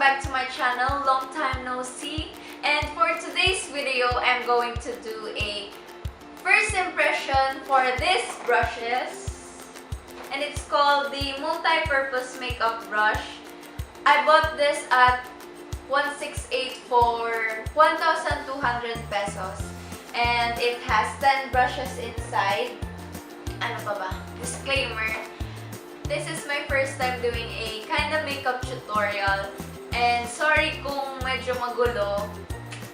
back to my channel, long time no see. And for today's video, I'm going to do a first impression for these brushes. And it's called the multi-purpose makeup brush. I bought this at 168 for 1,200 pesos. And it has 10 brushes inside. Ano pa ba? Disclaimer. This is my first time doing a kind of makeup tutorial. And sorry kung medyo magulo.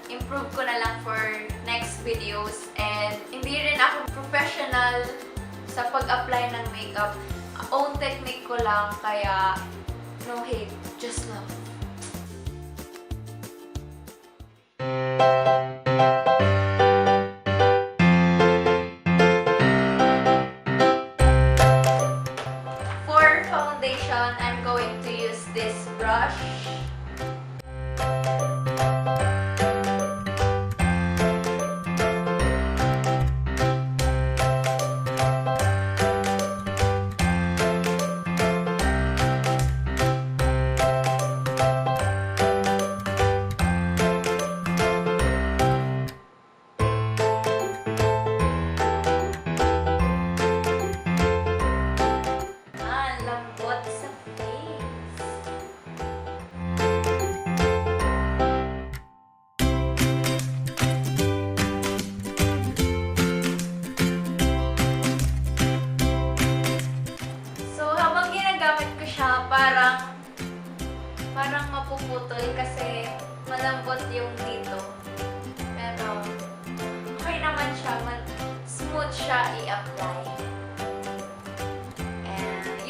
Improve ko na lang for next videos. And hindi rin ako professional sa pag-apply ng makeup. Own technique ko lang, kaya no hate, just love. For foundation, I'm going to use this brush. Lambot sa face. So, habang ginagamit ko siya, parang mapuputol kasi malambot yung dito. Pero, okay naman siya. Smooth siya i-apply.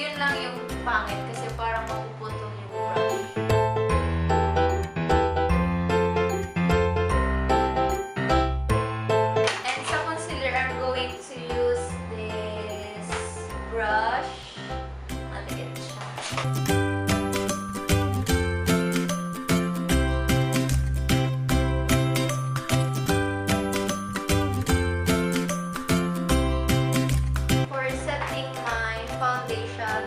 Yun lang yung pangit kasi parang mapuputol yung brush. And sa concealer, I'm going to use this brush. Maliit siya. For setting my foundation,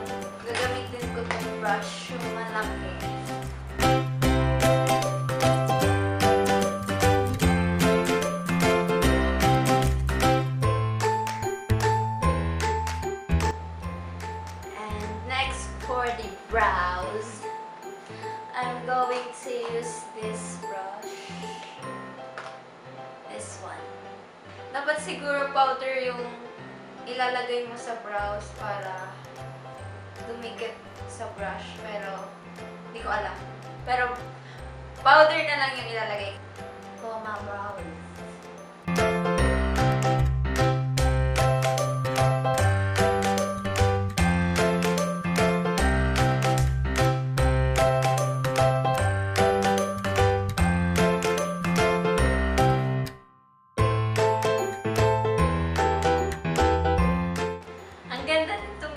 gagamitin ko itong brush, yung malaki. And next, for the brows, I'm going to use this brush. This one. Dapat siguro powder yung ilalagay mo sa brows para dumikit sa brush, pero hindi ko alam. Pero powder na lang yung ilalagay ko mga brows.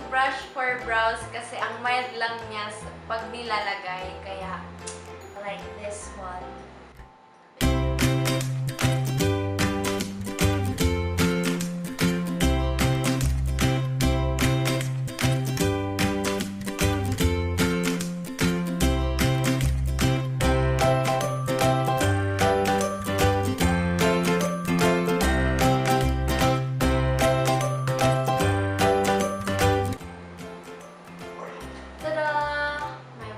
Brush for brows kasi ang mild lang niya pag nilalagay, kaya like this one.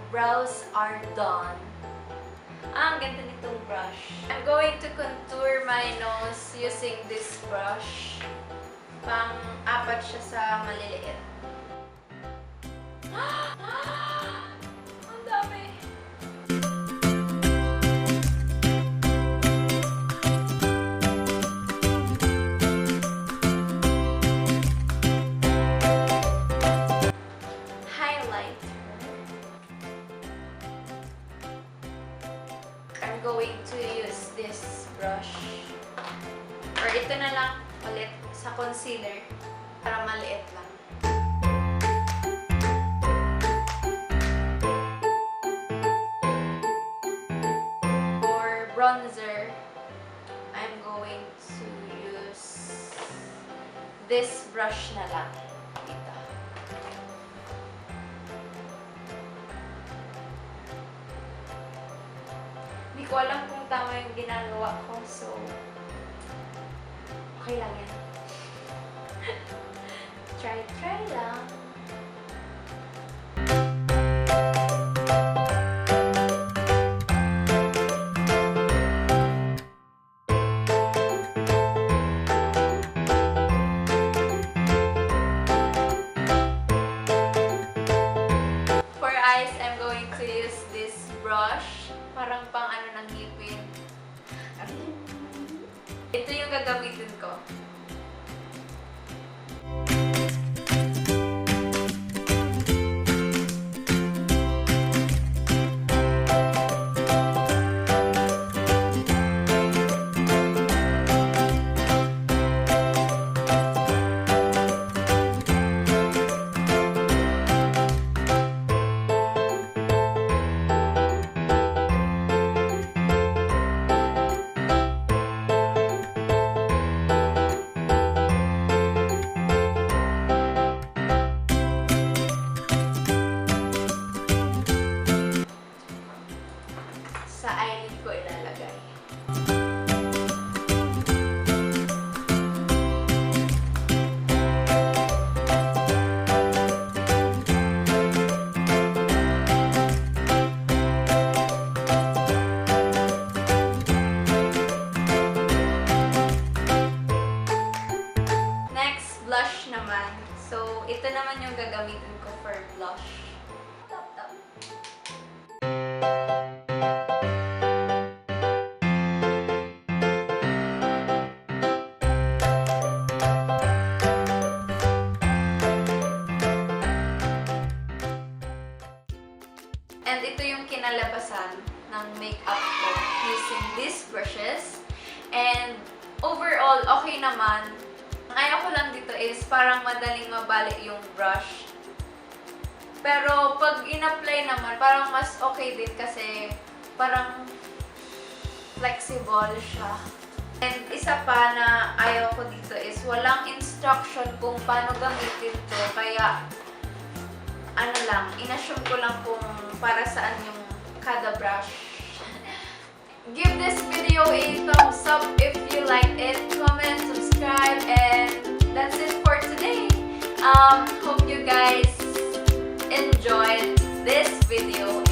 Brows are done. Ang ganda nitong brush. I'm going to contour my nose using this brush. Pang-apat siya sa maliliit. Ang dami! I'm going to use this brush. Or ito na lang ulit sa concealer para maliit lang. For bronzer, I'm going to use this brush na lang. Ito. ko alam kung tama yung ginagawa ko. So, okay lang yan. Try lang. For eyes, I'm going to use this brush. Parang pang ano ng ngipin. Ito yung gagamitin ko. Sa eyelid ko ilalagay. Next, blush naman. So, ito naman yung gagamitin ko for blush. Tap. And ito yung kinalabasan ng makeup ko using these brushes. And overall, okay naman. Ang ayaw ko lang dito is parang madaling mabali yung brush. Pero pag in-apply naman, parang mas okay din kasi parang flexible siya. And isa pa na ayaw ko dito is walang instruction kung paano gamitin to. Kaya ano lang, in-assume ko lang kung para saan yung kada brush. Give this video a thumbs up if you liked it. Comment, subscribe, and that's it for today. Hope you guys enjoyed this video.